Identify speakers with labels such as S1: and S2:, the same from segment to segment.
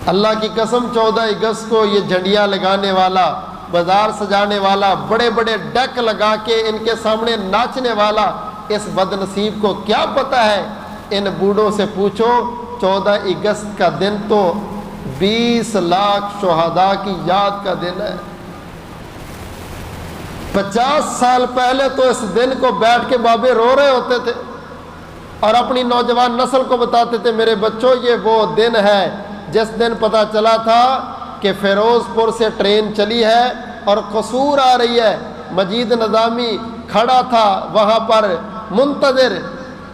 S1: اللہ کی قسم 14 اگست کو یہ جھنڈیاں لگانے والا، بازار سجانے والا، بڑے بڑے ڈیک لگا کے ان کے سامنے ناچنے والا، اس بد نصیب کو کیا پتہ ہے؟ ان بوڑھوں سے پوچھو 14 اگست کا دن تو 20 لاکھ شہداء کی یاد کا دن ہے۔ 50 سال پہلے تو اس دن کو بیٹھ کے بابے رو رہے ہوتے تھے اور اپنی نوجوان نسل کو بتاتے تھے میرے بچوں یہ وہ دن ہے جس دن پتہ چلا تھا کہ فیروز پور سے ٹرین چلی ہے اور قصور آ رہی ہے۔ مجید نظامی کھڑا تھا وہاں پر منتظر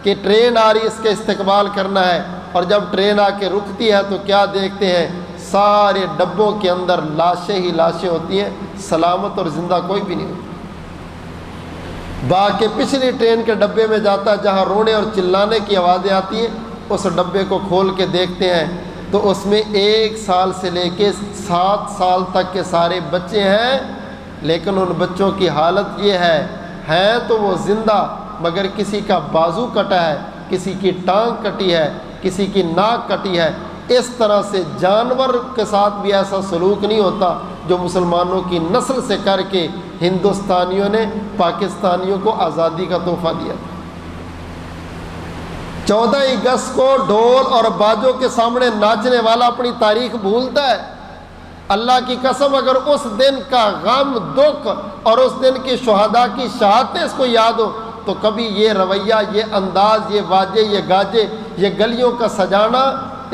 S1: کہ ٹرین آ رہی، اس کے استقبال کرنا ہے، اور جب ٹرین آ کے رکتی ہے تو کیا دیکھتے ہیں؟ سارے ڈبوں کے اندر لاشیں ہی لاشیں ہوتی ہیں، سلامت اور زندہ کوئی بھی نہیں ہوتا۔ باقی پچھلی ٹرین کے ڈبے میں جاتا ہے جہاں رونے اور چلانے کی آوازیں آتی ہیں، اس ڈبے کو کھول کے دیکھتے ہیں تو اس میں 1 سال سے لے کے 7 سال تک کے سارے بچے ہیں، لیکن ان بچوں کی حالت یہ ہے، ہیں تو وہ زندہ مگر کسی کا بازو کٹا ہے، کسی کی ٹانگ کٹی ہے، کسی کی ناک کٹی ہے۔ اس طرح سے جانور کے ساتھ بھی ایسا سلوک نہیں ہوتا جو مسلمانوں کی نسل سے کر کے ہندوستانیوں نے پاکستانیوں کو آزادی کا تحفہ دیا۔ 14 اگست کو ڈھول اور باجوں کے سامنے ناچنے والا اپنی تاریخ بھولتا ہے۔ اللہ کی قسم اگر اس دن کا غم، دکھ اور اس دن کی شہداء کی شہادتیں اس کو یاد ہو تو کبھی یہ رویہ، یہ انداز، یہ واجے، یہ گاجے، یہ گلیوں کا سجانا،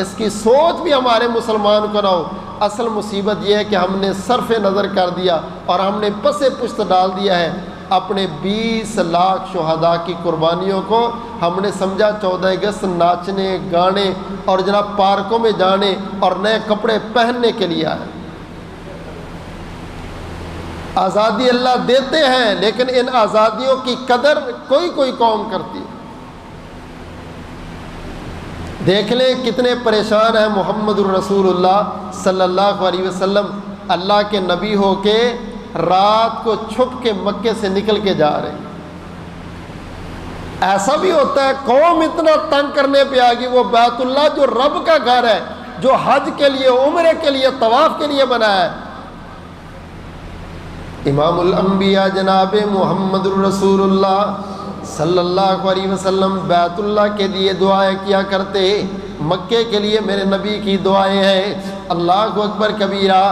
S1: اس کی سوچ بھی ہمارے مسلمان کو نہ ہو۔ اصل مصیبت یہ ہے کہ ہم نے صرف نظر کر دیا اور ہم نے پس پشت ڈال دیا ہے اپنے 20 لاکھ شہداء کی قربانیوں کو۔ ہم نے سمجھا 14 اگست ناچنے، گانے اور جناب پارکوں میں جانے اور نئے کپڑے پہننے کے لیے آئے۔ آزادی اللہ دیتے ہیں لیکن ان آزادیوں کی قدر کوئی قوم کرتی ہے۔ دیکھ لیں کتنے پریشان ہیں محمد الرسول اللہ صلی اللہ علیہ وسلم، اللہ کے نبی ہو کے رات کو چھپ کے مکے سے نکل کے جا رہے ہیں۔ ایسا بھی ہوتا ہے قوم اتنا تنگ کرنے پہ آ گئی، وہ بیت اللہ جو رب کا گھر ہے، جو حج کے لیے، عمرے کے لیے، طواف کے لیے بنا ہے۔ امام الانبیاء جناب محمد الرسول اللہ صلی اللہ علیہ وسلم بیت اللہ کے لیے دعائیں کیا کرتے، مکے کے لیے میرے نبی کی دعائیں ہیں۔ اللہ اکبر کبیرہ،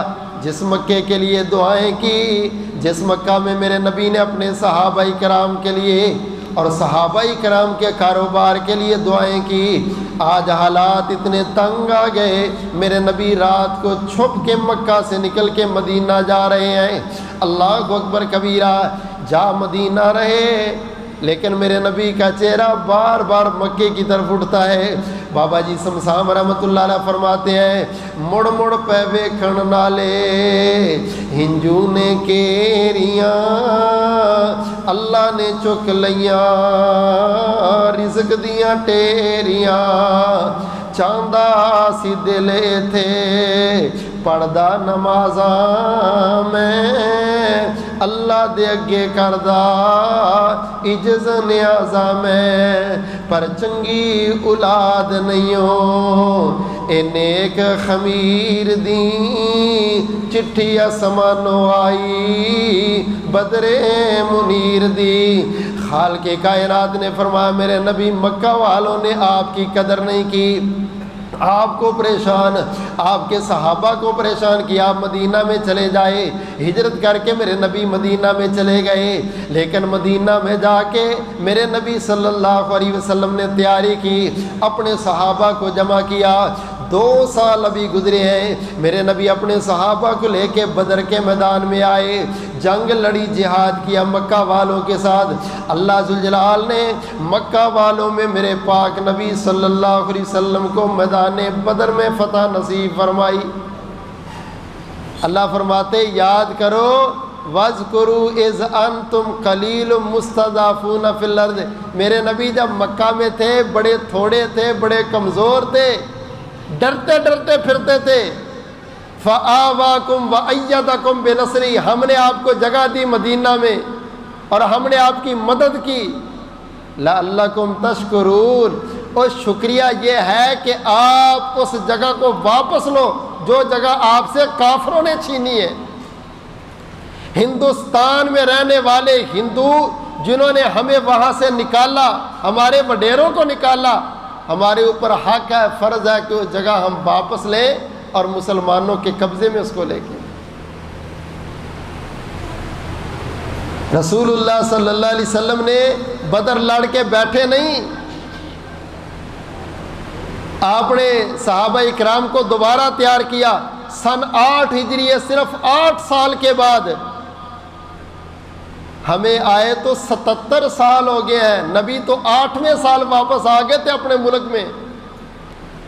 S1: جس مکے کے لیے دعائیں کی، جس مکہ میں میرے نبی نے اپنے صحابہ کرام کے لیے اور صحابہ کرام کے کاروبار کے لیے دعائیں کی، آج حالات اتنے تنگ آ گئے، میرے نبی رات کو چھپ کے مکہ سے نکل کے مدینہ جا رہے ہیں۔ اللہ اکبر کبیرہ، جا مدینہ رہے لیکن میرے نبی کا چہرہ بار بار مکے کی طرف اٹھتا ہے۔ بابا جی سمسام رحمۃ اللہ علیہ فرماتے ہیں، مڑ مڑ پہ ویکھن نالے ہنجو نے کیریاں، اللہ نے چک لیاں رزق دیاں ٹیریاں، چاندہ سی دلے تھے پڑھدا نمازاں میں، اللہ دے اگے کردہ عجز نیازاں میں، پر چنگی اولاد نہیں ہو اے نیک خمیر دی، چٹھی آسمانوں آئی بدرے منیر دی۔ خالق کائنات نے فرمایا میرے نبی مکہ والوں نے آپ کی قدر نہیں کی، آپ کو پریشان، آپ کے صحابہ کو پریشان کیا، آپ مدینہ میں چلے جائے۔ ہجرت کر کے میرے نبی مدینہ میں چلے گئے، لیکن مدینہ میں جا کے میرے نبی صلی اللہ علیہ وسلم نے تیاری کی، اپنے صحابہ کو جمع کیا۔ 2 سال ابھی گزرے ہیں، میرے نبی اپنے صحابہ کو لے کے بدر کے میدان میں آئے، جنگ لڑی، جہاد کیا مکہ والوں کے ساتھ۔ اللہ ذوالجلال نے مکہ والوں میں میرے پاک نبی صلی اللہ علیہ وسلم کو میدان بدر میں فتح نصیب فرمائی۔ اللہ فرماتے یاد کرو وَاذْكُرُوا اِذْ أَنْتُمْ قَلِيلٌ مُسْتَضْعَفُونَ فِي الْأَرْضِ، میرے نبی جب مکہ میں تھے بڑے تھوڑے تھے، بڑے کمزور تھے، ڈرتے ڈرتے پھرتے تھے۔ فَآوَاكُمْ وَأَيَّدَكُمْ بِنَصْرِهِ، ہم نے آپ کو جگہ دی مدینہ میں اور ہم نے آپ کی مدد کی۔ لَعَلَّكُمْ تَشْكُرُونَ، اور شکریہ یہ ہے کہ آپ اس جگہ کو واپس لو جو جگہ آپ سے کافروں نے چھینی ہے۔ ہندوستان میں رہنے والے ہندو جنہوں نے ہمیں وہاں سے نکالا، ہمارے وڈیروں کو نکالا، ہمارے اوپر حق ہے، فرض ہے کہ وہ جگہ ہم واپس لیں اور مسلمانوں کے قبضے میں اس کو لے کے۔ رسول اللہ صلی اللہ علیہ وسلم نے بدر لڑ کے بیٹھے نہیں، آپ نے صحابہ اکرام کو دوبارہ تیار کیا۔ سن 8 ہجری، صرف 8 سال کے بعد ہمیں آئے تو 77 سال ہو گئے ہیں، نبی تو 8ویں سال واپس آ گئے تھے اپنے ملک میں۔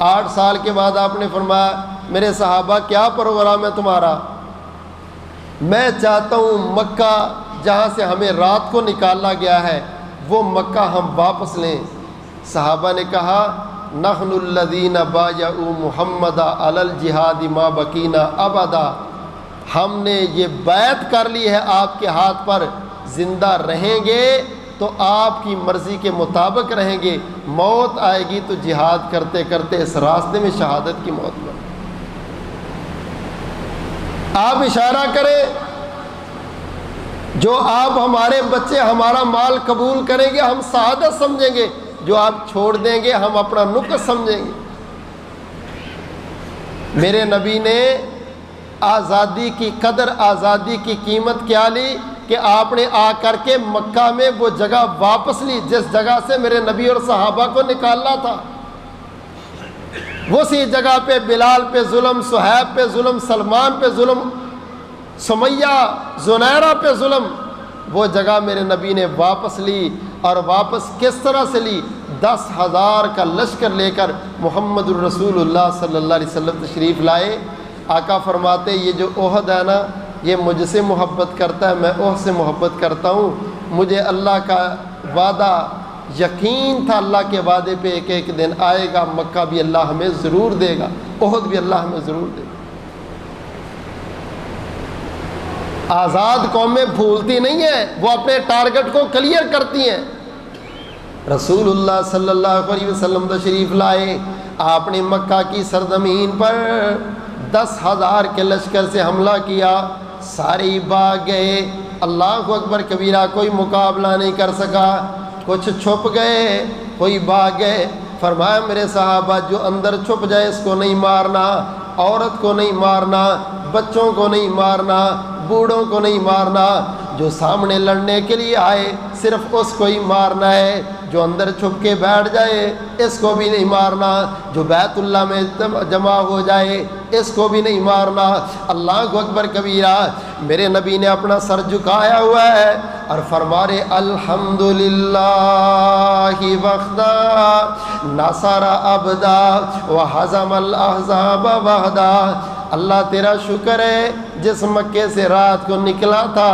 S1: 8 سال کے بعد آپ نے فرمایا میرے صحابہ کیا پروگرام ہے تمہارا؟ میں چاہتا ہوں مکہ جہاں سے ہمیں رات کو نکالا گیا ہے وہ مکہ ہم واپس لیں۔ صحابہ نے کہا نحن الذین بایعوا محمد علی الجہاد ما بقینا ابدا، ہم نے یہ بیعت کر لی ہے آپ کے ہاتھ پر، زندہ رہیں گے تو آپ کی مرضی کے مطابق رہیں گے، موت آئے گی تو جہاد کرتے کرتے اس راستے میں شہادت کی موت میں۔ آپ اشارہ کریں، جو آپ ہمارے بچے ہمارا مال قبول کریں گے ہم سعادت سمجھیں گے، جو آپ چھوڑ دیں گے ہم اپنا نقص سمجھیں گے۔ میرے نبی نے آزادی کی قدر، آزادی کی قیمت کیا لی کہ آپ نے آ کر کے مکہ میں وہ جگہ واپس لی جس جگہ سے میرے نبی اور صحابہ کو نکالنا تھا۔ اسی جگہ پہ بلال پہ ظلم، صہیب پہ ظلم، سلمان پہ ظلم، سمیہ زنیرہ پہ ظلم، وہ جگہ میرے نبی نے واپس لی۔ اور واپس کس طرح سے لی؟ 10,000 کا لشکر لے کر محمد الرسول اللہ صلی اللہ علیہ وسلم تشریف لائے۔ آقا فرماتے یہ جو احد ہے نا یہ مجھ سے محبت کرتا ہے، میں احد سے محبت کرتا ہوں۔ مجھے اللہ کا وعدہ یقین تھا، اللہ کے وعدے پہ ایک ایک دن آئے گا، مکہ بھی اللہ ہمیں ضرور دے گا، احد بھی اللہ ہمیں ضرور دے گا۔ آزاد قومیں بھولتی نہیں ہیں، وہ اپنے ٹارگٹ کو کلیئر کرتی ہیں۔ رسول اللہ صلی اللہ علیہ وسلم تشریف لائے، آپ نے مکہ کی سرزمین پر 10,000 کے لشکر سے حملہ کیا، سارے بھاگ گئے، اللہ اکبر کبیرہ، کوئی مقابلہ نہیں کر سکا، کچھ چھپ گئے، کوئی بھاگ گئے۔ فرمایا میرے صحابہ جو اندر چھپ جائے اس کو نہیں مارنا، عورت کو نہیں مارنا، بچوں کو نہیں مارنا، بوڑھوں کو نہیں مارنا، جو سامنے لڑنے کے لیے آئے صرف اس کو ہی مارنا ہے، جو اندر چھپ کے بیٹھ جائے اس کو بھی نہیں مارنا، جو بیت اللہ میں جمع ہو جائے اس کو بھی نہیں مارنا۔ اللہ اکبر کبیرہ، میرے نبی نے اپنا سر جھکایا ہوا ہے اور فرما رہے الحمدللہ وحدہ نصر عبدا وہزم الاحزاب وحدہ۔ اللہ تیرا شکر ہے جس مکے سے رات کو نکلا تھا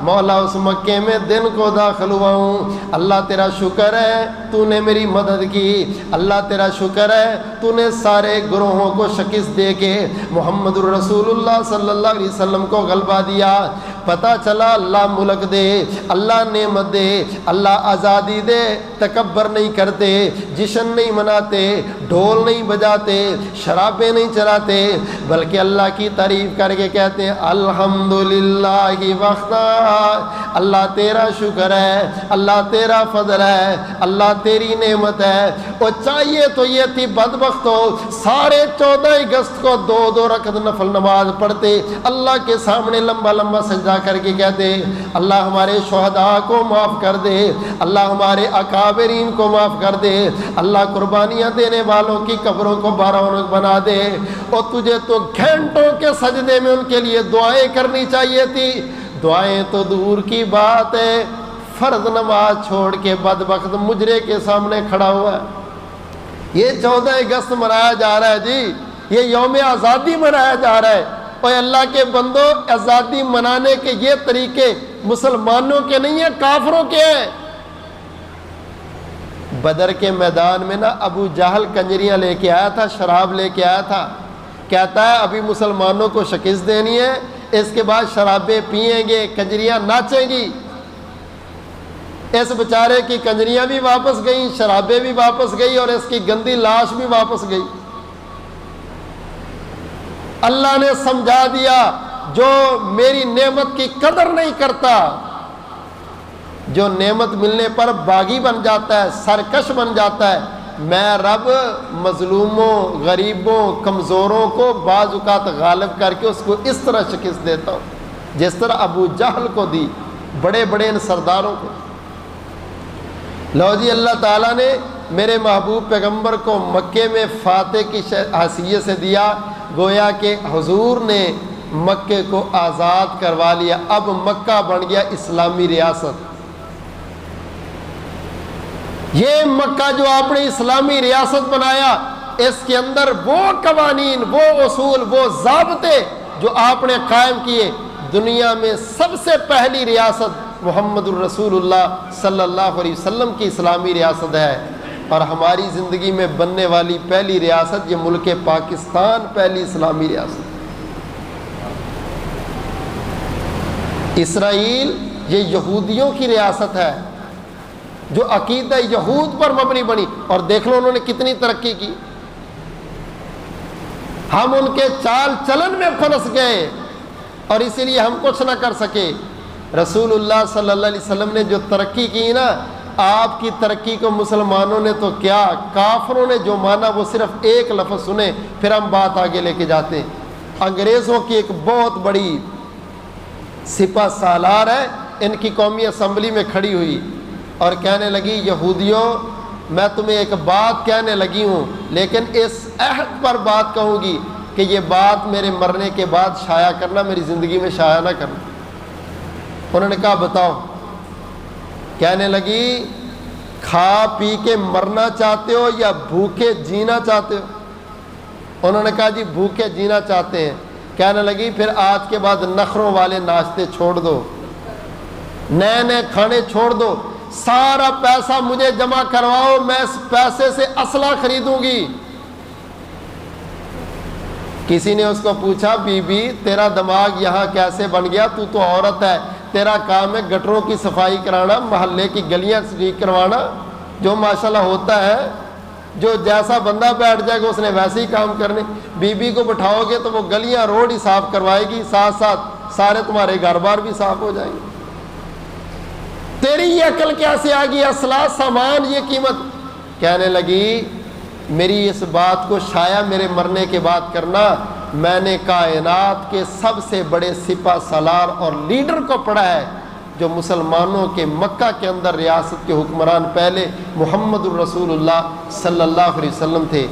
S1: مولا اس مکے میں دن کو داخل ہوا ہوں۔ اللہ تیرا شکر ہے تو نے میری مدد کی، اللہ تیرا شکر ہے تو نے سارے گروہوں کو شکست دے کے محمد الرسول اللہ صلی اللہ علیہ وسلم کو غلبہ دیا۔ پتہ چلا اللہ ملک دے، اللہ نعمت دے، اللہ آزادی دے، تکبر نہیں کرتے، جشن نہیں مناتے، ڈھول نہیں بجاتے، شرابیں نہیں چلاتے، بلکہ اللہ کی تعریف کر کے کہتے ہیں الحمدللہ وحدہ۔ اللہ تیرا شکر ہے، اللہ تیرا فضل ہے، اللہ تیری نعمت ہے۔ اور چاہیے تو یہ تھی بدبخت ہو سارے 14 اگست کو 2 رکعت نفل نماز پڑھتے، اللہ کے سامنے لمبا لمبا سجدہ کر کے کہتے اللہ ہمارے شہداء کو معاف کر دے، اللہ ہمارے اکابرین کو معاف کر دے، اللہ قربانیاں دینے والوں کی قبروں کو بارونق بنا دے۔ اور تجھے تو گھنٹوں کے سجدے میں ان کے لیے دعائیں کرنی چاہیے تھی، دعائیں تو دور کی بات ہے، فرض نماز چھوڑ کے بدبخت مجرے کے سامنے کھڑا ہوا ہے۔ یہ 14 اگست منایا جا رہا ہے جی، یہ یوم آزادی منایا جا رہا ہے۔ اور اللہ کے بندوں، آزادی منانے کے یہ طریقے مسلمانوں کے نہیں ہیں، کافروں کے ہیں۔ بدر کے میدان میں نا ابو جہل کنجریاں لے کے آیا تھا، شراب لے کے آیا تھا، کہتا ہے ابھی مسلمانوں کو شکست دینی ہے، اس کے بعد شرابیں پئیں گے، کنجریاں ناچیں گی۔ اس بیچارے کی کنجریاں بھی واپس گئیں، شرابیں بھی واپس گئی اور اس کی گندی لاش بھی واپس گئی۔ اللہ نے سمجھا دیا جو میری نعمت کی قدر نہیں کرتا، جو نعمت ملنے پر باغی بن جاتا ہے، سرکش بن جاتا ہے، میں رب مظلوموں، غریبوں، کمزوروں کو بعض اوقات غالب کر کے اس کو اس طرح شکست دیتا ہوں جس طرح ابو جہل کو دی، بڑے بڑے ان سرداروں کو۔ لو جی، اللہ تعالیٰ نے میرے محبوب پیغمبر کو مکے میں فاتح کی حیثیت سے دیا، گویا کہ حضور نے مکے کو آزاد کروا لیا، اب مکہ بن گیا اسلامی ریاست۔ یہ مکہ جو آپ نے اسلامی ریاست بنایا، اس کے اندر وہ قوانین، وہ اصول، وہ ضابطے جو آپ نے قائم کیے، دنیا میں سب سے پہلی ریاست محمد الرسول اللہ صلی اللہ علیہ وسلم کی اسلامی ریاست ہے، اور ہماری زندگی میں بننے والی پہلی ریاست یہ ملک پاکستان، پہلی اسلامی ریاست۔ اسرائیل یہ یہودیوں کی ریاست ہے جو عقیدہ یہود پر مبنی بنی، اور دیکھ لو انہوں نے کتنی ترقی کی۔ ہم ان کے چال چلن میں پھنس گئے اور اسی لیے ہم کچھ نہ کر سکے۔ رسول اللہ صلی اللہ علیہ وسلم نے جو ترقی کی نا، آپ کی ترقی کو مسلمانوں نے تو کیا، کافروں نے جو مانا وہ صرف ایک لفظ سنے، پھر ہم بات آگے لے کے جاتے ہیں۔ انگریزوں کی ایک بہت بڑی سپہ سالار ہے، ان کی قومی اسمبلی میں کھڑی ہوئی اور کہنے لگی، یہودیوں میں تمہیں ایک بات کہنے لگی ہوں، لیکن اس عہد پر بات کہوں گی کہ یہ بات میرے مرنے کے بعد شائع کرنا، میری زندگی میں شائع نہ کرنا۔ انہوں نے کہا بتاؤ۔ کہنے لگی، کھا پی کے مرنا چاہتے ہو یا بھوکے جینا چاہتے ہو؟ انہوں نے کہا جی بھوکے جینا چاہتے ہیں۔ کہنے لگی پھر آج کے بعد نخروں والے ناشتے چھوڑ دو، نئے نئے کھانے چھوڑ دو، سارا پیسہ مجھے جمع کرواؤ، میں اس پیسے سے اسلحہ خریدوں گی۔ کسی نے اس کو پوچھا، بی بی تیرا دماغ یہاں کیسے بن گیا؟ تو عورت ہے، تیرا کام ہے گٹروں کی صفائی کرانا، محلے کی گلیاں ٹھیک کروانا، جو ماشاءاللہ ہوتا ہے، جو جیسا بندہ بیٹھ جائے گا اس نے ویسے ہی کام کرنے۔ بی بی کو بٹھاؤ گے تو وہ گلیاں روڈ ہی صاف کروائے گی، ساتھ ساتھ سارے تمہارے گھر بار بھی صاف ہو جائیں گے۔ تیری یہ عقل کیسے آ گئی؟ اسلحہ، سامان، یہ قیمت؟ کہنے لگی میری اس بات کو شائع میرے مرنے کے بعد کرنا، میں نے کائنات کے سب سے بڑے سپہ سالار اور لیڈر کو پڑھا ہے جو مسلمانوں کے مکہ کے اندر ریاست کے حکمران پہلے محمد الرسول اللہ صلی اللہ علیہ وسلم تھے۔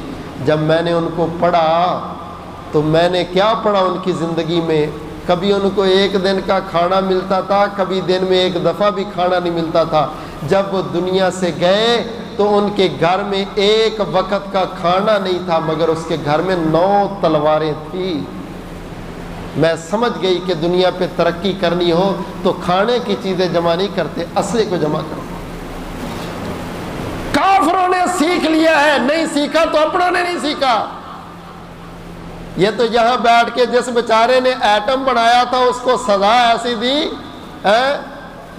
S1: جب میں نے ان کو پڑھا تو میں نے کیا پڑھا ان کی زندگی میں؟ کبھی ان کو ایک دن کا کھانا ملتا تھا، کبھی دن میں ایک دفعہ بھی کھانا نہیں ملتا تھا۔ جب وہ دنیا سے گئے تو ان کے گھر میں ایک وقت کا کھانا نہیں تھا، مگر اس کے گھر میں 9 تلواریں تھیں۔ میں سمجھ گئی کہ دنیا پہ ترقی کرنی ہو تو کھانے کی چیزیں جمع نہیں کرتے، اسلحے کو جمع کرتے۔ کافروں نے سیکھ لیا ہے، نہیں سیکھا تو اپنوں نے نہیں سیکھا۔ یہ تو یہاں بیٹھ کے جس بیچارے نے ایٹم بنایا تھا اس کو سزا ایسی دی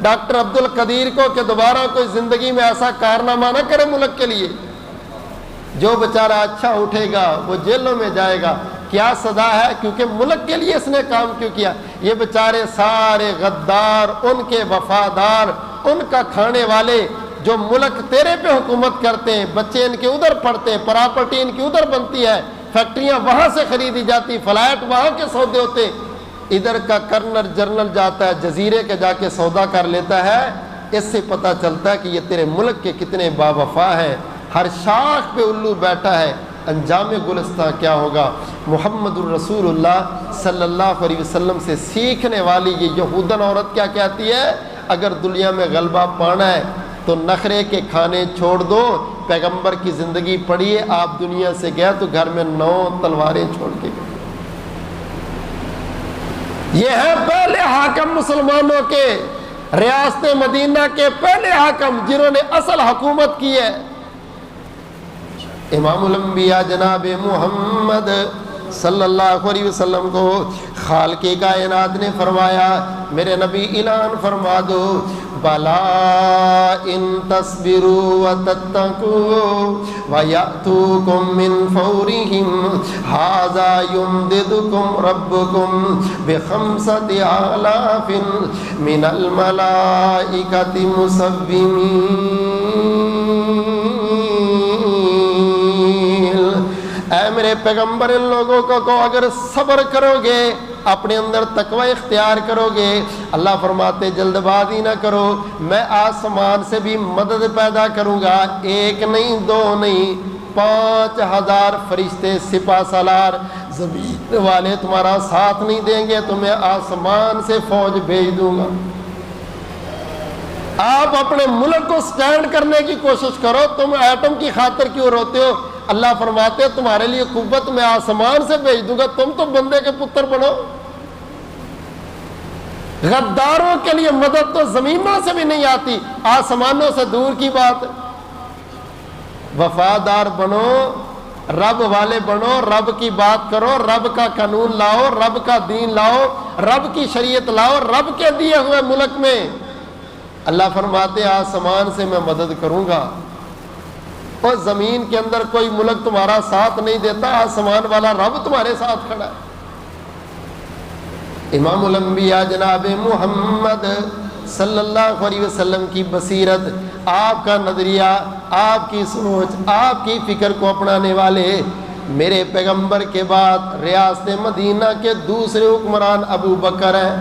S1: ڈاکٹر عبد القدیر کو کہ دوبارہ کوئی زندگی میں ایسا کارنامہ نہ کرے ملک کے لیے۔ جو بیچارہ اچھا اٹھے گا وہ جیلوں میں جائے گا۔ کیا سزا ہے؟ کیونکہ ملک کے لیے اس نے کام کیوں کیا۔ یہ بیچارے سارے غدار، ان کے وفادار، ان کا کھانے والے جو ملک تیرے پہ حکومت کرتے ہیں، بچے ان کے ادھر پڑھتے ہیں، پراپرٹی ان کی ادھر بنتی ہے، فیکٹریاں وہاں سے خریدی جاتی، فلائٹ وہاں کے سودے ہوتے، ادھر کا کرنل جنرل جاتا ہے جزیرے کے جا کے سودا کر لیتا ہے۔ اس سے پتہ چلتا ہے کہ یہ تیرے ملک کے کتنے باوفا ہیں۔ ہر شاخ پہ الو بیٹھا ہے، انجام گلستہ کیا ہوگا؟ محمد الرسول اللہ صلی اللہ علیہ وسلم سے سیکھنے والی یہ یہودن عورت کیا کہتی ہے؟ اگر دنیا میں غلبہ پانا ہے تو نخرے کے کھانے چھوڑ دو۔ پیغمبر کی زندگی پڑھیے، آپ دنیا سے گیا تو گھر میں 9 تلواریں چھوڑ کے گئے۔ یہ ہے پہلے حاکم مسلمانوں کے، ریاست مدینہ کے پہلے حاکم جنہوں نے اصل حکومت کی ہے۔ امام الانبیاء جناب محمد صلی اللہ علیہ وسلم کو خالق کائنات نے فرمایا، میرے نبی اعلان فرما دو، بلا ان تصبروا وتتقوا ويأتوكم من فورهم هذا يمددكم ربكم بخمسة آلاف من الملائكة مسومين۔ اے میرے پیغمبر ان لوگوں کو اگر صبر کرو گے، اپنے اندر تقوی اختیار کرو گے، اللہ فرماتے جلد بازی نہ کرو، میں آسمان سے بھی مدد پیدا کروں گا، ایک نہیں دو نہیں 5000 فرشتے سپہ سالار زمین والے تمہارا ساتھ نہیں دیں گے تو میں آسمان سے فوج بھیج دوں گا۔ آپ اپنے ملک کو سٹینڈ کرنے کی کوشش کرو، تم ایٹم کی خاطر کیوں روتے ہو؟ اللہ فرماتے تمہارے لیے قوت میں آسمان سے بھیج دوں گا، تم تو بندے کے پتر بنو۔ غداروں کے لیے مدد تو زمینوں سے بھی نہیں آتی، آسمانوں سے دور کی بات۔ وفادار بنو، رب والے بنو، رب کی بات کرو، رب کا قانون لاؤ، رب کا دین لاؤ، رب کی شریعت لاؤ، رب کے دیے ہوئے ملک میں۔ اللہ فرماتے آسمان سے میں مدد کروں گا، اور زمین کے اندر کوئی ملک تمہارا ساتھ نہیں دیتا، آسمان والا رب تمہارے ساتھ کھڑا ہے۔ امام الانبیاء جناب محمد صلی اللہ علیہ وسلم کی بصیرت، آپ کا نظریہ، آپ کی سوچ، آپ کی فکر کو اپنانے والے میرے پیغمبر کے بعد ریاست مدینہ کے دوسرے حکمران ابو بکر ہیں۔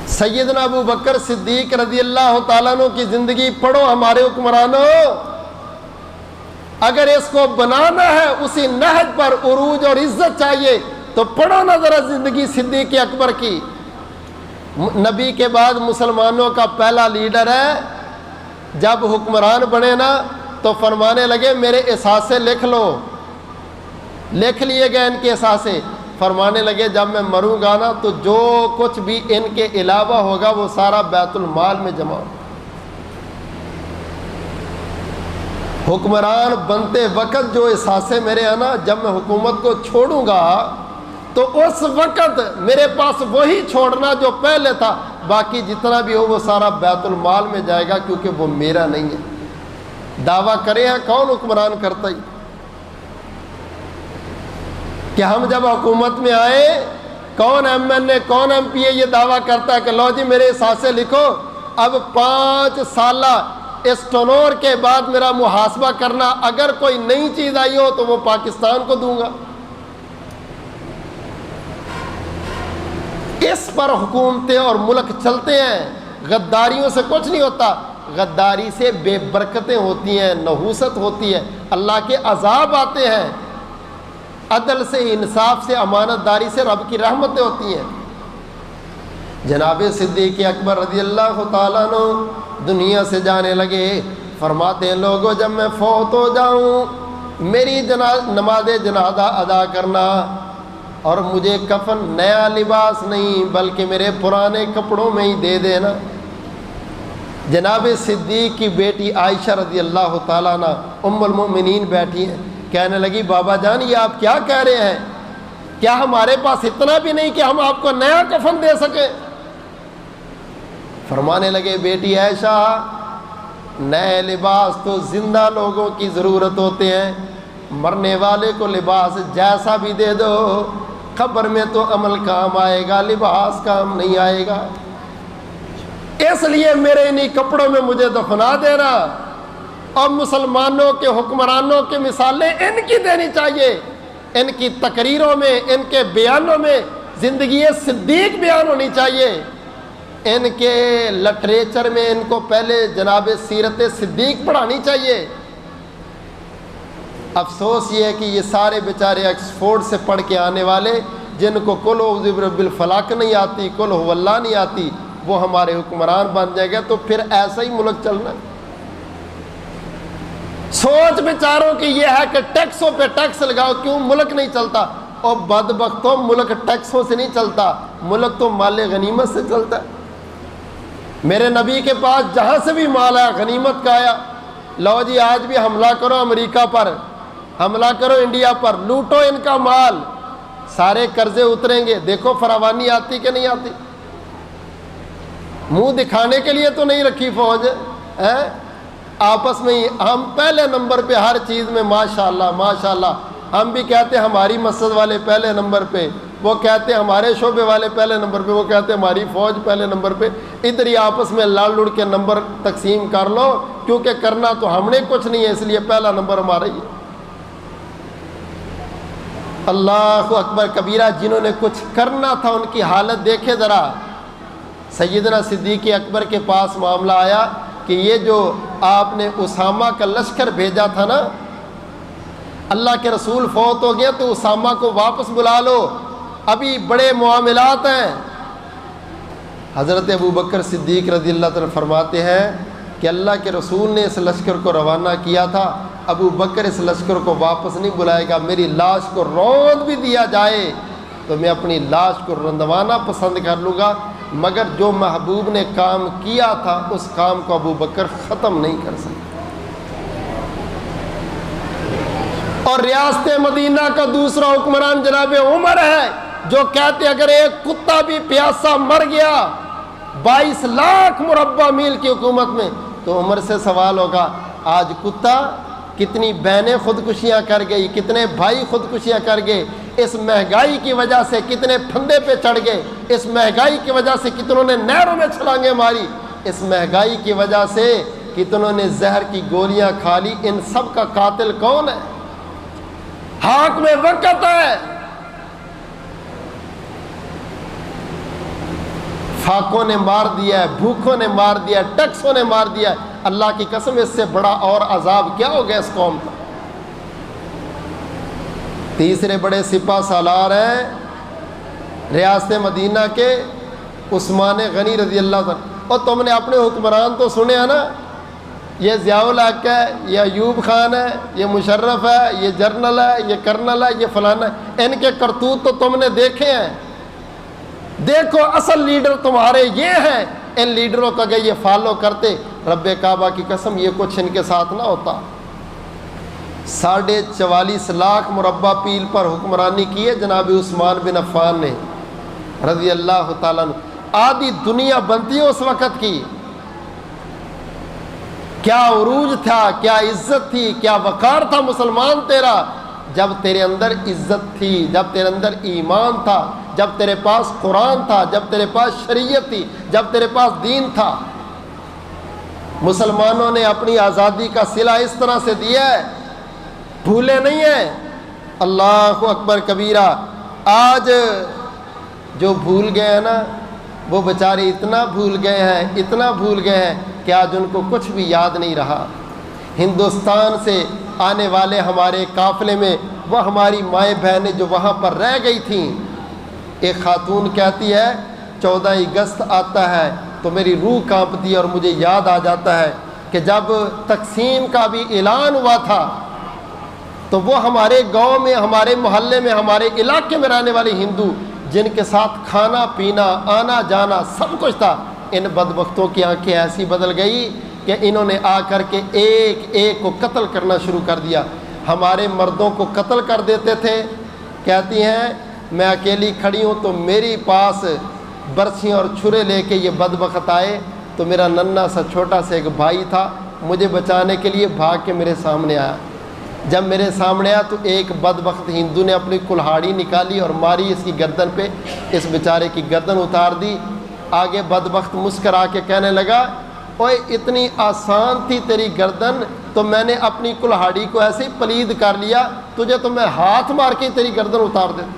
S1: سیدنا ابو بکر صدیق رضی اللہ تعالیٰ عنہ کی زندگی پڑھو ہمارے حکمرانوں، اگر اس کو بنانا ہے اسی نہج پر عروج اور عزت چاہیے تو پڑھو نا ذرا زندگی صدیق اکبر کی۔ نبی کے بعد مسلمانوں کا پہلا لیڈر ہے، جب حکمران بنے نا تو فرمانے لگے میرے احساسے لکھ لو، لکھ لیے گئے ان کے احساسے، فرمانے لگے جب میں مروں گا نا تو جو کچھ بھی ان کے علاوہ ہوگا وہ سارا بیت المال میں جمع ہو۔ حکمران بنتے وقت جو احساسے میرے ہیں نا، جب میں حکومت کو چھوڑوں گا تو اس وقت میرے پاس وہی چھوڑنا جو پہلے تھا، باقی جتنا بھی ہو وہ سارا بیت المال میں جائے گا کیونکہ وہ میرا نہیں ہے۔ دعویٰ کرے ہیں کون حکمران کرتا ہی کہ ہم جب حکومت میں آئے، کون ایم این اے کون ایم پی اے یہ دعویٰ کرتا ہے کہ لو جی میرے احساسے لکھو، اب 5 سالہ اس ٹنور کے بعد میرا محاسبہ کرنا، اگر کوئی نئی چیز آئی ہو تو وہ پاکستان کو دوں گا۔ اس پر حکومتیں اور ملک چلتے ہیں، غداریوں سے کچھ نہیں ہوتا، غداری سے بے برکتیں ہوتی ہیں، نحوست ہوتی ہے، اللہ کے عذاب آتے ہیں، عدل سے، انصاف سے، امانت داری سے رب کی رحمتیں ہوتی ہیں۔ جناب صدیق اکبر رضی اللہ تعالیٰ عنہ دنیا سے جانے لگے، فرماتے ہیں لوگوں جب میں فوت ہو جاؤں میری نماز جنازہ ادا کرنا، اور مجھے کفن نیا لباس نہیں بلکہ میرے پرانے کپڑوں میں ہی دے دینا۔ جناب صدیق کی بیٹی عائشہ رضی اللہ تعالیٰ عنہ ام المؤمنین بیٹھی ہیں، کہنے لگی بابا جان یہ آپ کیا کہہ رہے ہیں، کیا ہمارے پاس اتنا بھی نہیں کہ ہم آپ کو نیا کفن دے سکیں؟ فرمانے لگے بیٹی عائشہ نئے لباس تو زندہ لوگوں کی ضرورت ہوتے ہیں، مرنے والے کو لباس جیسا بھی دے دو قبر میں تو عمل کام آئے گا، لباس کام نہیں آئے گا، اس لیے میرے انہی کپڑوں میں مجھے دفنا دینا۔ اور مسلمانوں کے حکمرانوں کی مثالیں ان کی دینی چاہیے، ان کی تقریروں میں، ان کے بیانوں میں زندگی صدیق بیان ہونی چاہیے، ان کے لٹریچر میں ان کو پہلے جناب سیرت صدیق پڑھانی چاہیے۔ افسوس یہ ہے کہ یہ سارے بیچارے آکسفورڈ سے پڑھ کے آنے والے جن کو قل اعوذ برب الفلق نہیں آتی، قل هو اللہ نہیں آتی، وہ ہمارے حکمران بن جائے گا تو پھر ایسا ہی ملک چلنا ہے۔ سوچ بیچاروں کی یہ ہے کہ ٹیکسوں پہ ٹیکس لگاؤ، کیوں ملک نہیں چلتا؟ اور بدبختوں ملک ٹیکسوں سے نہیں چلتا، ملک تو مال غنیمت سے چلتا ہے۔ میرے نبی کے پاس جہاں سے بھی مال آیا غنیمت کا آیا، لو جی آج بھی حملہ کرو امریکہ پر، حملہ کرو انڈیا پر، لوٹو ان کا مال، سارے قرضے اتریں گے۔ دیکھو فراوانی آتی کہ نہیں آتی؟ منہ دکھانے کے لیے تو نہیں رکھی فوج ہے، آپس میں ہی ہم پہلے نمبر پہ ہر چیز میں ماشاءاللہ ماشاءاللہ. ہم بھی کہتے ہیں ہماری مسجد والے پہلے نمبر پہ، وہ کہتے ہیں ہمارے شعبے والے پہلے نمبر پہ، وہ کہتے ہیں ہماری فوج پہلے نمبر پہ. ادھر ہی آپس میں لڑ لڑ کے نمبر تقسیم کر لو، کیونکہ کرنا تو ہم نے کچھ نہیں ہے، اس لیے پہلا نمبر ہمارا ہی ہے. اللہ اکبر کبیرہ. جنہوں نے کچھ کرنا تھا ان کی حالت دیکھے ذرا. سیدنا صدیق اکبر کے پاس معاملہ آیا کہ یہ جو آپ نے اسامہ کا لشکر بھیجا تھا نا، اللہ کے رسول فوت ہو گیا تو اسامہ کو واپس بلا لو، ابھی بڑے معاملات ہیں. حضرت ابو بکر صدیق رضی اللہ تعالیٰ فرماتے ہیں کہ اللہ کے رسول نے اس لشکر کو روانہ کیا تھا، ابو بکر اس لشکر کو واپس نہیں بلائے گا. میری لاش کو روند بھی دیا جائے تو میں اپنی لاش کو رندوانا پسند کر لوں گا، مگر جو محبوب نے کام کیا تھا اس کام کو ابو بکر ختم نہیں کر سکتے. اور ریاست مدینہ کا دوسرا حکمران جناب عمر ہے، جو کہتے اگر ایک کتا بھی پیاسا مر گیا 22 لاکھ مربع میل کی حکومت میں تو عمر سے سوال ہوگا آج کتا کتنی بہنیں خودکشیاں کر گئی، کتنے بھائی خودکشیاں کر گئے، اس مہنگائی کی وجہ سے کتنے پھندے پہ چڑھ گئے، اس مہنگائی کی وجہ سے کتنوں نے نہروں میں چھلانگیں ماری، اس مہنگائی کی وجہ سے کتنوں نے زہر کی گولیاں کھا لی. ان سب کا قاتل کون ہے؟ ہاتھ میں وقت ہے. فاقوں نے مار دیا ہے، بھوکوں نے مار دیا ہے، ٹیکسوں نے مار دیا ہے. اللہ کی قسم اس سے بڑا اور عذاب کیا ہو گیا اس قوم کا. تیسرے بڑے سپہ سالار ہیں ریاست مدینہ کے عثمان غنی رضی اللہ عنہ. اور تم نے اپنے حکمران تو سنے ہیں نا، یہ ضیاء الحق ہے، یہ ایوب خان ہے، یہ مشرف ہے، یہ جرنل ہے، یہ کرنل ہے، یہ فلانا ہے. ان کے کرتوت تو تم نے دیکھے ہیں. دیکھو اصل لیڈر تمہارے یہ ہیں. ان لیڈروں کا اگر یہ فالو کرتے، رب کعبہ کی قسم یہ کچھ ان کے ساتھ نہ ہوتا. 44.5 لاکھ مربع میل پر حکمرانی کی ہے جناب عثمان بن عفان نے رضی اللہ تعالیٰ عنہ. آدھی دنیا بنتی ہے اس وقت کی. کیا عروج تھا، کیا عزت تھی، کیا وقار تھا مسلمان تیرا، جب تیرے اندر عزت تھی، جب تیرے اندر ایمان تھا، جب تیرے پاس قرآن تھا، جب تیرے پاس شریعت تھی، جب تیرے پاس دین تھا. مسلمانوں نے اپنی آزادی کا صلہ اس طرح سے دیا ہے، بھولے نہیں ہیں. اللہ اکبر کبیرہ. آج جو بھول گئے ہیں نا وہ بیچارے اتنا بھول گئے ہیں، اتنا بھول گئے ہیں کہ آج ان کو کچھ بھی یاد نہیں رہا. ہندوستان سے آنے والے ہمارے قافلے میں وہ ہماری مائیں بہنیں جو وہاں پر رہ گئی تھیں، ایک خاتون کہتی ہے 14 اگست آتا ہے تو میری روح کانپتی ہے اور مجھے یاد آ جاتا ہے کہ جب تقسیم کا بھی اعلان ہوا تھا تو وہ ہمارے گاؤں میں، ہمارے محلے میں، ہمارے علاقے میں رہنے والے ہندو جن کے ساتھ کھانا پینا آنا جانا سب کچھ تھا، ان بدبختوں کی آنکھیں ایسی بدل گئی کہ انہوں نے آ کر کے ایک ایک کو قتل کرنا شروع کر دیا. ہمارے مردوں کو قتل کر دیتے تھے. کہتی ہیں میں اکیلی کھڑی ہوں تو میری پاس برسیاں اور چھرے لے کے یہ بدبخت آئے تو میرا ننھا سا چھوٹا سا ایک بھائی تھا، مجھے بچانے کے لیے بھاگ کے میرے سامنے آیا. جب میرے سامنے آیا تو ایک بدبخت ہندو نے اپنی کلہاڑی نکالی اور ماری اس کی گردن پہ، اس بیچارے کی گردن اتار دی. آگے بدبخت مسکرا کے کہنے لگا اوئے اتنی آسان تھی تیری گردن تو میں نے اپنی کلہاڑی کو ایسے ہی پلید کر لیا، تجھے تو میں ہاتھ مار کے تیری گردن اتار دیتا.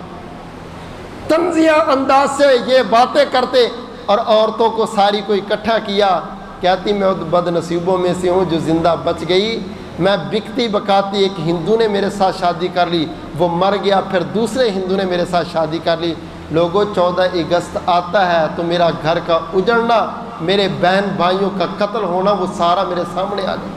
S1: طنزیہ انداز سے یہ باتیں کرتے اور عورتوں کو ساری کو اکٹھا کیا. کہتی میں بد نصیبوں میں سے ہوں جو زندہ بچ گئی. میں بکتی بکاتی ایک ہندو نے میرے ساتھ شادی کر لی، وہ مر گیا، پھر دوسرے ہندو نے میرے ساتھ شادی کر لی. لوگوں 14 اگست آتا ہے تو میرا گھر کا اجڑنا، میرے بہن بھائیوں کا قتل ہونا وہ سارا میرے سامنے آ جائے.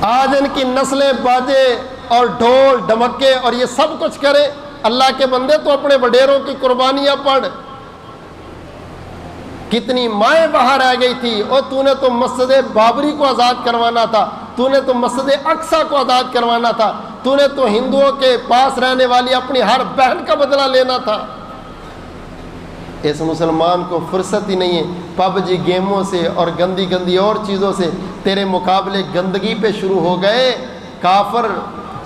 S1: آج ان کی نسلیں باجے اور ڈھول ڈمکے اور یہ سب کچھ کرے. اللہ کے بندے تو اپنے وڈیروں کی قربانیاں پڑھ. کتنی مائیں وہاں رہ گئی تھی. اور تو نے تو مسجد بابری کو آزاد کروانا تھا، تو نے تو مسجد اقصی کو آزاد کروانا تھا، تو نے تو ہندوؤں کے پاس رہنے والی اپنی ہر بہن کا بدلہ لینا تھا. اس مسلمان کو فرصت ہی نہیں ہے پب جی گیموں سے اور گندی گندی اور چیزوں سے. تیرے مقابلے گندگی پہ شروع ہو گئے. کافر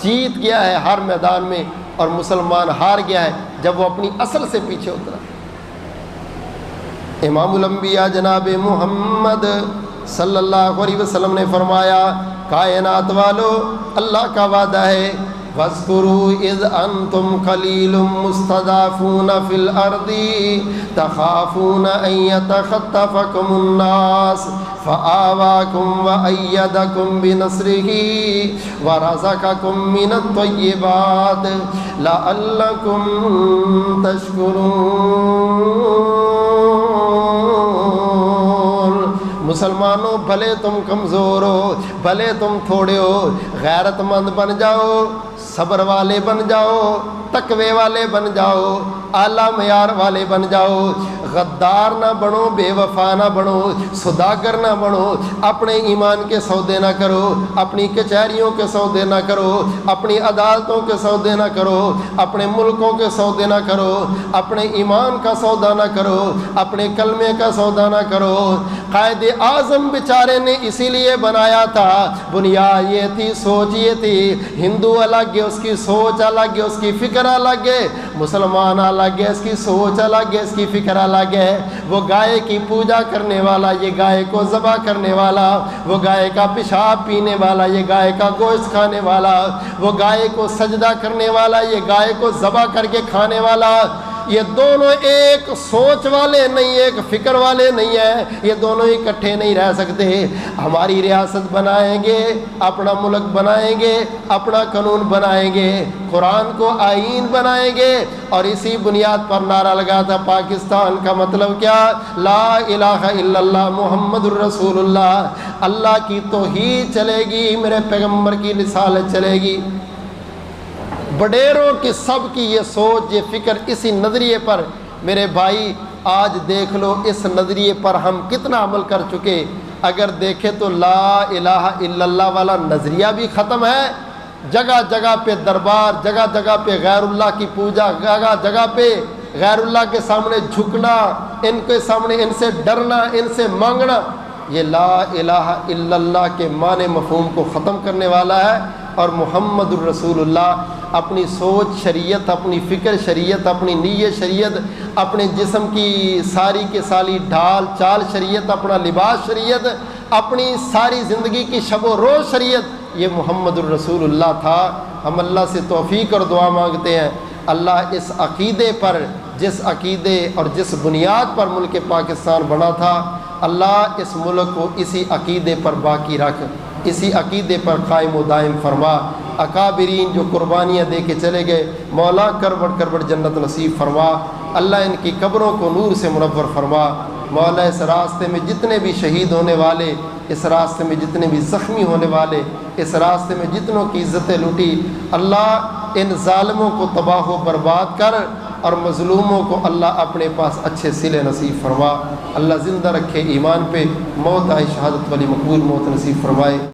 S1: جیت گیا ہے ہر میدان میں اور مسلمان ہار گیا ہے جب وہ اپنی اصل سے پیچھے اترا. امام الانبیاء جناب محمد صلی اللہ علیہ وسلم نے فرمایا کائنات والو اللہ کا وعدہ ہے وَاذْكُرُوا إِذْ أَنْتُمْ قَلِيلٌ مُسْتَضْعَفُونَ فِي الْأَرْضِ تَخَافُونَ أَنْ يَتَخَطَّفَكُمُ النَّاسُ فَآوَاكُمْ وَأَيَّدَكُمْ بِنَصْرِهِ وَرَزَقَكُمْ مِنَ الطَّيِّبَاتِ لَعَلَّكُمْ تَشْكُرُونَ. مسلمانوں بھلے تم کمزور ہو بھلے تم تھوڑے ہو غیرت مند بن جاؤ صبر والے بن جاؤ تقوی والے بن جاؤ اعلیٰ معیار والے بن جاؤ. غدار نہ بنو بے وفا نہ بنو سوداگر نہ بنو. اپنے ایمان کے سودے نہ کرو اپنی کچہریوں کے سودے نہ کرو اپنی عدالتوں کے سودے نہ کرو اپنے ملکوں کے سودے نہ کرو اپنے ایمان کا سودا نہ کرو اپنے کلمے کا سودا نہ کرو. قائد اعظم بیچارے نے اسی لیے بنایا تھا. بنیاد یہ تھی سوچ یہ تھی ہندو الگ ہے اس کی سوچ الگ ہے اس کی فکر الگ ہے مسلمان الگ ہے اس کی سوچ الگ ہے اس کی فکر الگ ہے. وہ گائے کی پوجا کرنے والا یہ گائے کو ذبح کرنے والا وہ گائے کا پیشاب پینے والا یہ گائے کا گوشت کھانے والا وہ گائے کو سجدہ کرنے والا یہ گائے کو ذبح کر کے کھانے والا. یہ دونوں ایک سوچ والے نہیں ایک فکر والے نہیں ہیں. یہ دونوں اکٹھے نہیں رہ سکتے. ہماری ریاست بنائیں گے اپنا ملک بنائیں گے اپنا قانون بنائیں گے قرآن کو آئین بنائیں گے اور اسی بنیاد پر نعرہ لگا تھا پاکستان کا مطلب کیا لا الہ الا اللہ محمد الرسول اللہ. اللہ کی توحید چلے گی میرے پیغمبر کی رسالت چلے گی. بڈیروں کی سب کی یہ سوچ یہ فکر اسی نظریے پر میرے بھائی آج دیکھ لو اس نظریے پر ہم کتنا عمل کر چکے. اگر دیکھیں تو لا الہ الا اللہ والا نظریہ بھی ختم ہے. جگہ جگہ پہ دربار جگہ جگہ پہ غیر اللہ کی پوجا جگہ جگہ پہ غیر اللہ کے سامنے جھکنا ان کے سامنے ان سے ڈرنا ان سے مانگنا یہ لا الہ الا اللہ کے معنی مفہوم کو ختم کرنے والا ہے. اور محمد الرسول اللہ اپنی سوچ شریعت اپنی فکر شریعت اپنی نیت شریعت اپنے جسم کی ساری کے ساری ڈھال چال شریعت اپنا لباس شریعت اپنی ساری زندگی کی شب و روز شریعت یہ محمد الرسول اللہ تھا. ہم اللہ سے توفیق اور دعا مانگتے ہیں اللہ اس عقیدے پر جس عقیدے اور جس بنیاد پر ملک پاکستان بنا تھا اللہ اس ملک کو اسی عقیدے پر باقی رکھ اسی عقیدے پر قائم و دائم فرما. اکابرین جو قربانیاں دے کے چلے گئے مولا کروڑ کروڑ جنت نصیب فرما. اللہ ان کی قبروں کو نور سے منور فرما. مولا اس راستے میں جتنے بھی شہید ہونے والے اس راستے میں جتنے بھی زخمی ہونے والے اس راستے میں جتنوں کی عزتیں لوٹی اللہ ان ظالموں کو تباہ و برباد کر اور مظلوموں کو اللہ اپنے پاس اچھے صلے نصیب فرما. اللہ زندہ رکھے ایمان پہ موت آئی شہادت والی مقبول موت نصیب فرمائے.